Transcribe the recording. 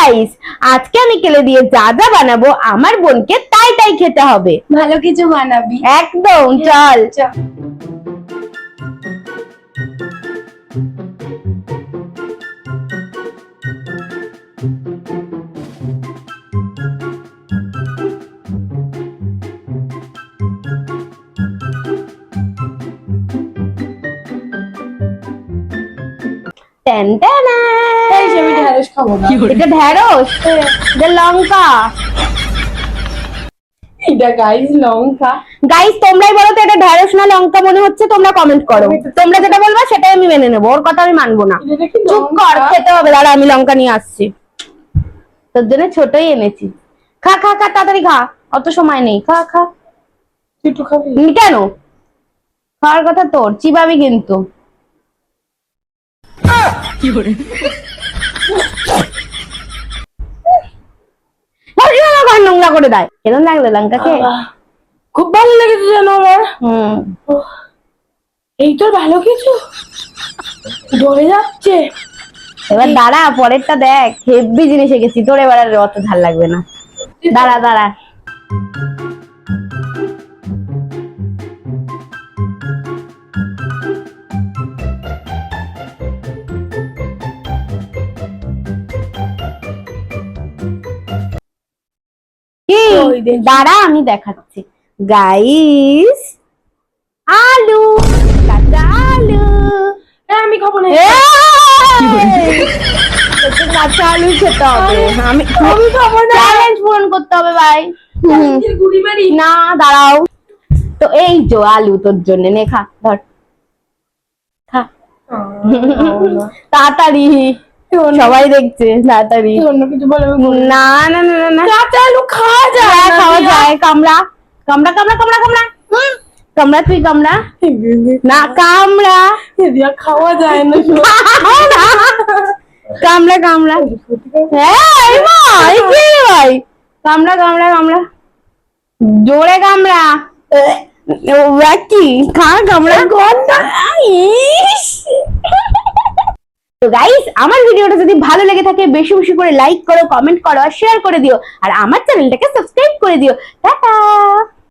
Guys, আজকে আমি কেলে দিয়ে যা যা বানাবো আমার বোনকে তাই তাই খেতে হবে। ভালো কিছু বানাবি। একদম, চল। আমি ঢেঁড়স খাবো না। এটা ঢেঁড়স, এটা লঙ্কা। এটা গাইস লঙ্কা। গাইস তোমরাই বলো তো এটা ঢেঁড়স না লঙ্কা মনে হচ্ছে, তোমরা কমেন্ট করো। তোমরা যেটা বলবা সেটাই আমি মেনে নেবো, ওর কথা আমি মানবো না। চুপ কর, খেতে হবে। দাঁড়া আমি লঙ্কা নিয়ে আসছি, তোর জন্য ছোটই এনেছি। খা খা খা, তাড়াতাড়ি খা, অত সময় নেই। খা খা। একটু খাবি কেন? খাওয়ার কথা তোর, চিবাবি কিন্তু। নোংরা করে দেয়। কেমন লাগলো লঙ্কা খেয়ে? খুব ভালো লেগেছে জানো আমার। এই তোর ভালো কিছু ডরে যাচ্ছে। এবার দাঁড়া, পরেরটা দেখ, হেভি জিনিস এঁকেছি। তোর এবার আর অত ঝাল লাগবে না। দাঁড়া দাঁড়া। কি? দাঁড়া আমি দেখাচ্ছি। গাইস, আলু, কাঁচা আলু। আমি খাবো না। কাঁচা আলু খেতে হবে। আমি খাবো না। চ্যালেঞ্জ পূরণ করতে হবে ভাই। গুড়ি মারি না, দাঁড়াও তো। এই যে আলু তোর জন্য, নে খা, ধর খা। তাড়াতাড়ি, সবাই দেখছে, তাড়াতাড়ি। অন্য কিছু বলে না না না না না, কাঁচা আলু খাওয়া যায়। হ্যাঁ, খাওয়া যায়। কামড়া কামড়া কামড়া কামড়া কামড়া কামড়া, তুই কামড়া না, কামড়া। খাওয়া যায় না। কামড়া কামড়া। হ্যাঁ ভাই, কামড়া কামড়া কামড়া, জোরে কামড়া। কি খা, কামড়া। তো গাইস, আমার ভিডিওটা যদি ভালো লেগে থাকে বেশি বেশি করে লাইক করো, কমেন্ট করো আর শেয়ার করে দিও। আর আমার চ্যানেলটাকে সাবস্ক্রাইব করে দিও। টাটা।